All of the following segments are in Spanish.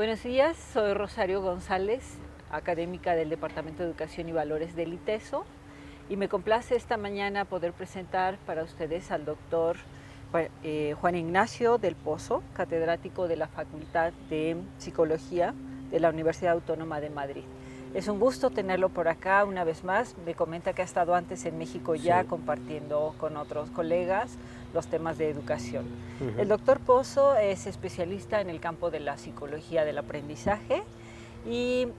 Buenos días, soy Rosario González, académica del Departamento de Educación y Valores del ITESO, y me complace esta mañana poder presentar para ustedes al doctor Juan Ignacio del Pozo, catedrático de la Facultad de Psicología de la Universidad Autónoma de Madrid. Es un gusto tenerlo por acá una vez más. Me comenta que ha estado antes en México ya compartiendo con otros colegas los temas de educación. El doctor Pozo es especialista en el campo de la psicología del aprendizaje y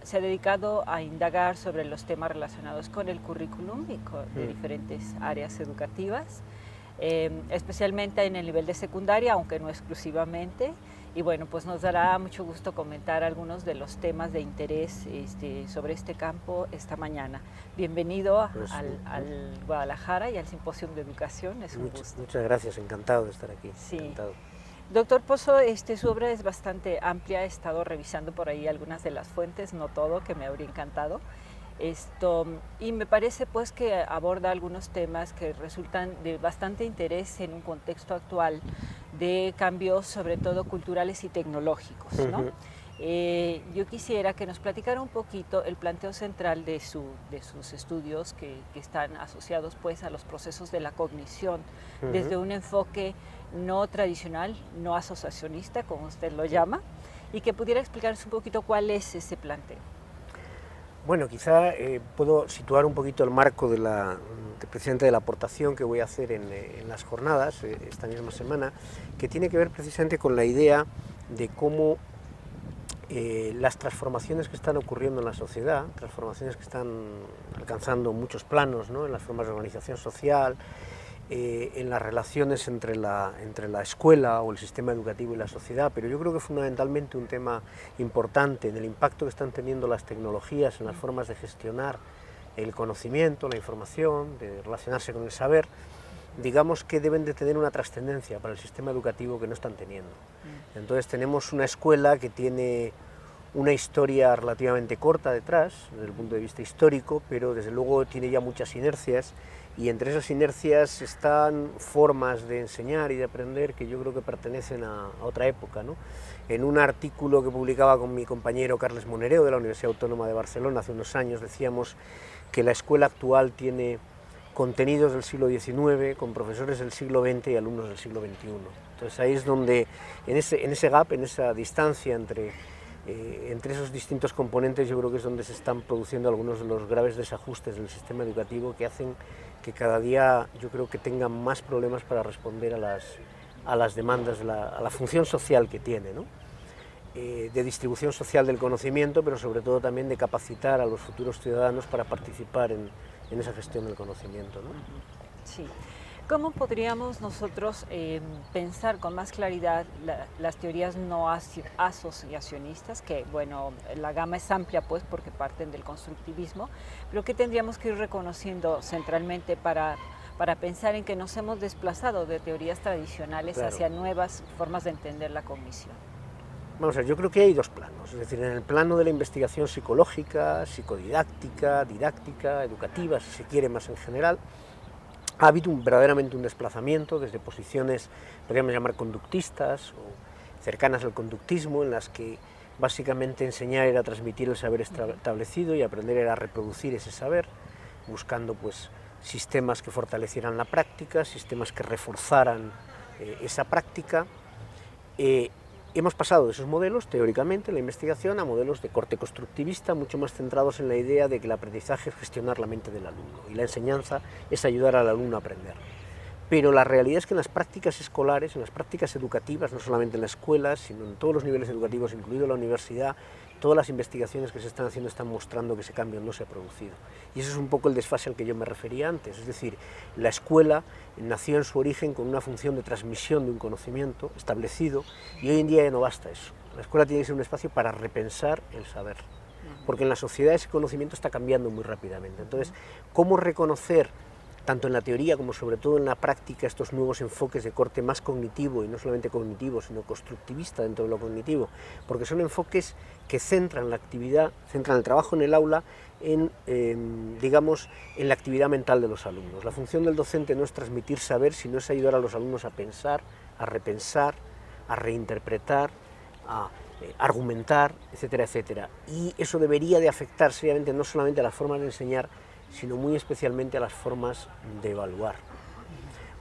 se ha dedicado a indagar sobre los temas relacionados con el currículum y de diferentes áreas educativas, especialmente en el nivel de secundaria, aunque no exclusivamente. Y bueno, pues nos dará mucho gusto comentar algunos de los temas de interés sobre este campo esta mañana. Bienvenido al Guadalajara y al Simposium de Educación, es un gusto. Muchas gracias, encantado de estar aquí. Sí. Encantado. Doctor Pozo, su obra es bastante amplia, he estado revisando por ahí algunas de las fuentes, no todo, que me habría encantado. Y me parece pues que aborda algunos temas que resultan de bastante interés en un contexto actual de cambios sobre todo culturales y tecnológicos, ¿no? Yo quisiera que nos platicara un poquito el planteo central de sus estudios que están asociados pues a los procesos de la cognición desde un enfoque no tradicional, no asociacionista, como usted lo llama, y que pudiera explicarnos un poquito cuál es ese planteo. Bueno, quizá puedo situar un poquito el marco precisamente de la aportación que voy a hacer en las jornadas esta misma semana, que tiene que ver precisamente con la idea de cómo las transformaciones que están ocurriendo en la sociedad, transformaciones que están alcanzando muchos planos, ¿no?, en las formas de organización social, en las relaciones entre la escuela o el sistema educativo y la sociedad, pero yo creo que fundamentalmente un tema importante en el impacto que están teniendo las tecnologías en las formas de gestionar el conocimiento, la información, de relacionarse con el saber, digamos que deben de tener una trascendencia para el sistema educativo que no están teniendo. Entonces tenemos una escuela que tiene una historia relativamente corta detrás, desde el punto de vista histórico, pero desde luego tiene ya muchas inercias, y entre esas inercias están formas de enseñar y de aprender que yo creo que pertenecen a otra época, ¿no? En un artículo que publicaba con mi compañero Carles Monereo de la Universidad Autónoma de Barcelona hace unos años, decíamos que la escuela actual tiene contenidos del siglo XIX con profesores del siglo XX y alumnos del siglo XXI. Entonces ahí es donde, en ese gap, en esa distancia entre esos distintos componentes, yo creo que es donde se están produciendo algunos de los graves desajustes del sistema educativo que hacen que cada día yo creo que tengan más problemas para responder a las demandas, a la función social que tiene, ¿no? De distribución social del conocimiento, pero sobre todo también de capacitar a los futuros ciudadanos para participar en esa gestión del conocimiento, ¿no? Sí. ¿Cómo podríamos nosotros pensar con más claridad las teorías no asociacionistas, que bueno, la gama es amplia pues porque parten del constructivismo, pero que tendríamos que ir reconociendo centralmente para pensar en que nos hemos desplazado de teorías tradicionales hacia nuevas formas de entender la cognición? Vamos a ver, yo creo que hay dos planos, es decir, en el plano de la investigación psicológica, psicodidáctica, didáctica, educativa, si se quiere más en general, ha habido verdaderamente un desplazamiento desde posiciones, podríamos llamar conductistas o cercanas al conductismo, en las que básicamente enseñar era transmitir el saber establecido y aprender era reproducir ese saber, buscando pues sistemas que fortalecieran la práctica, sistemas que reforzaran esa práctica. Hemos pasado de esos modelos, teóricamente, en la investigación, a modelos de corte constructivista, mucho más centrados en la idea de que el aprendizaje es gestionar la mente del alumno y la enseñanza es ayudar al alumno a aprender. Pero la realidad es que en las prácticas escolares, en las prácticas educativas, no solamente en la escuela, sino en todos los niveles educativos, incluido la universidad, todas las investigaciones que se están haciendo están mostrando que ese cambio no se ha producido. Y eso es un poco el desfase al que yo me refería antes, es decir, la escuela nació en su origen con una función de transmisión de un conocimiento establecido y hoy en día ya no basta eso. La escuela tiene que ser un espacio para repensar el saber, porque en la sociedad ese conocimiento está cambiando muy rápidamente. Entonces, ¿cómo reconocer tanto en la teoría como sobre todo en la práctica estos nuevos enfoques de corte más cognitivo, y no solamente cognitivo, sino constructivista dentro de lo cognitivo? Porque son enfoques que centran la actividad, centran el trabajo en el aula digamos, en la actividad mental de los alumnos. La función del docente no es transmitir saber, sino es ayudar a los alumnos a pensar, a repensar, a reinterpretar, argumentar, etcétera, etcétera. Y eso debería de afectar seriamente no solamente a las formas de enseñar, sino muy especialmente a las formas de evaluar.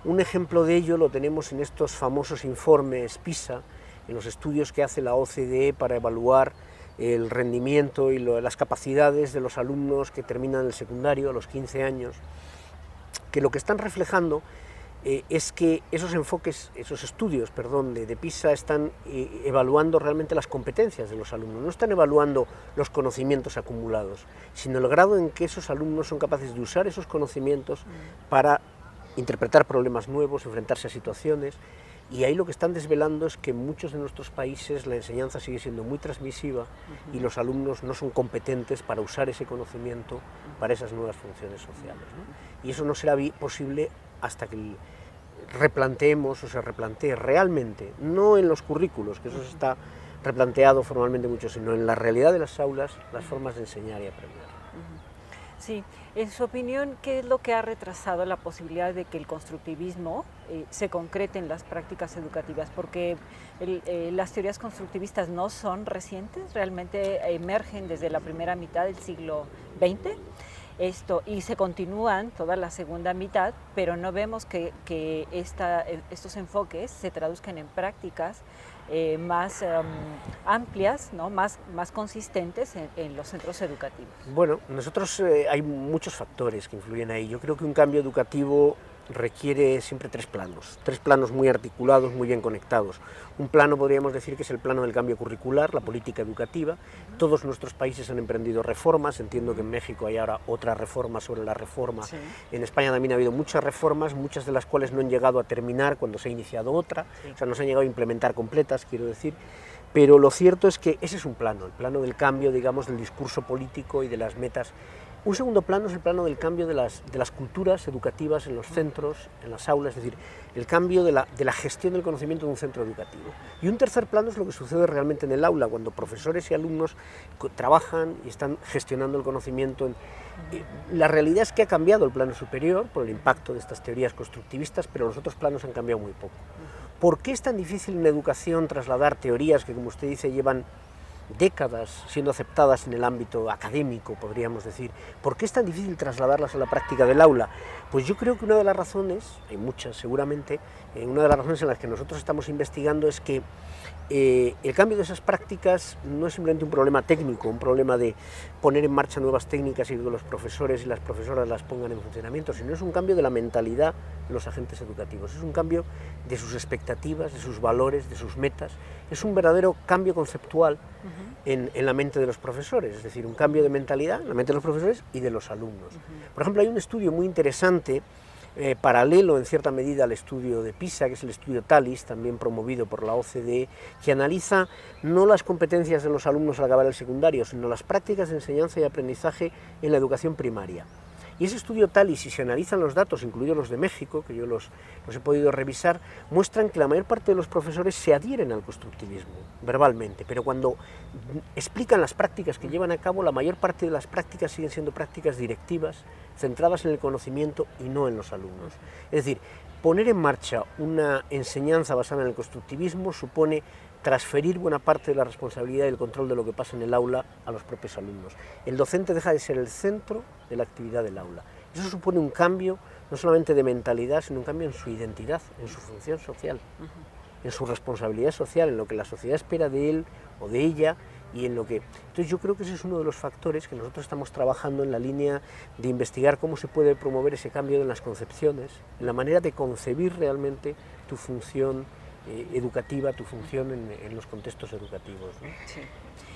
Un ejemplo de ello lo tenemos en estos famosos informes PISA, en los estudios que hace la OCDE para evaluar el rendimiento y las capacidades de los alumnos que terminan el secundario a los 15 años, que lo que están reflejando es que esos estudios de PISA están evaluando realmente las competencias de los alumnos, no están evaluando los conocimientos acumulados, sino el grado en que esos alumnos son capaces de usar esos conocimientos para interpretar problemas nuevos, enfrentarse a situaciones, y ahí lo que están desvelando es que en muchos de nuestros países la enseñanza sigue siendo muy transmisiva y los alumnos no son competentes para usar ese conocimiento para esas nuevas funciones sociales, ¿no? Y eso no será posible hasta que replanteemos o se replantee realmente, no en los currículos, que eso está replanteado formalmente mucho, sino en la realidad de las aulas, las formas de enseñar y aprender. Sí, en su opinión, ¿qué es lo que ha retrasado la posibilidad de que el constructivismo se concrete en las prácticas educativas? Porque las teorías constructivistas no son recientes, realmente emergen desde la primera mitad del siglo XX y se continúan toda la segunda mitad, pero no vemos que estos enfoques se traduzcan en prácticas más amplias, ¿no? más consistentes en los centros educativos. Bueno, nosotros hay muchos factores que influyen ahí. Yo creo que un cambio educativo requiere siempre tres planos muy articulados, muy bien conectados. Un plano podríamos decir que es el plano del cambio curricular, la política educativa. Todos nuestros países han emprendido reformas, entiendo que en México hay ahora otra reforma sobre la reforma. Sí. En España también ha habido muchas reformas, muchas de las cuales no han llegado a terminar cuando se ha iniciado otra, sí. O sea, no se han llegado a implementar completas, quiero decir. Pero lo cierto es que ese es un plano, el plano del cambio, digamos, del discurso político y de las metas. Un segundo plano es el plano del cambio de las culturas educativas en los centros, en las aulas, es decir, el cambio de la gestión del conocimiento de un centro educativo. Y un tercer plano es lo que sucede realmente en el aula, cuando profesores y alumnos trabajan y están gestionando el conocimiento. La realidad es que ha cambiado el plano superior por el impacto de estas teorías constructivistas, pero los otros planos han cambiado muy poco. ¿Por qué es tan difícil en educación trasladar teorías que, como usted dice, llevan décadas siendo aceptadas en el ámbito académico, podríamos decir? ¿Por qué es tan difícil trasladarlas a la práctica del aula? Pues yo creo que una de las razones, hay muchas seguramente, una de las razones en las que nosotros estamos investigando es que el cambio de esas prácticas no es simplemente un problema técnico, un problema de poner en marcha nuevas técnicas y que los profesores y las profesoras las pongan en funcionamiento, sino es un cambio de la mentalidad de los agentes educativos, es un cambio de sus expectativas, de sus valores, de sus metas, es un verdadero cambio conceptual en la mente de los profesores, es decir, un cambio de mentalidad en la mente de los profesores y de los alumnos. Por ejemplo, hay un estudio muy interesante, paralelo en cierta medida al estudio de PISA, que es el estudio TALIS, también promovido por la OCDE, que analiza no las competencias de los alumnos al acabar el secundario, sino las prácticas de enseñanza y aprendizaje en la educación primaria. Y ese estudio TALIS, si se analizan los datos, incluidos los de México, que yo los he podido revisar, muestran que la mayor parte de los profesores se adhieren al constructivismo, verbalmente, pero cuando explican las prácticas que llevan a cabo, la mayor parte de las prácticas siguen siendo prácticas directivas, centradas en el conocimiento y no en los alumnos. Es decir, poner en marcha una enseñanza basada en el constructivismo supone transferir buena parte de la responsabilidad y el control de lo que pasa en el aula a los propios alumnos. El docente deja de ser el centro de la actividad del aula. Eso supone un cambio no solamente de mentalidad, sino un cambio en su identidad, en su función social, en su responsabilidad social, en lo que la sociedad espera de él o de ella y en lo que... Entonces yo creo que ese es uno de los factores que nosotros estamos trabajando en la línea de investigar cómo se puede promover ese cambio en las concepciones, en la manera de concebir realmente tu función educativa, tu función en los contextos educativos, ¿no? Sí.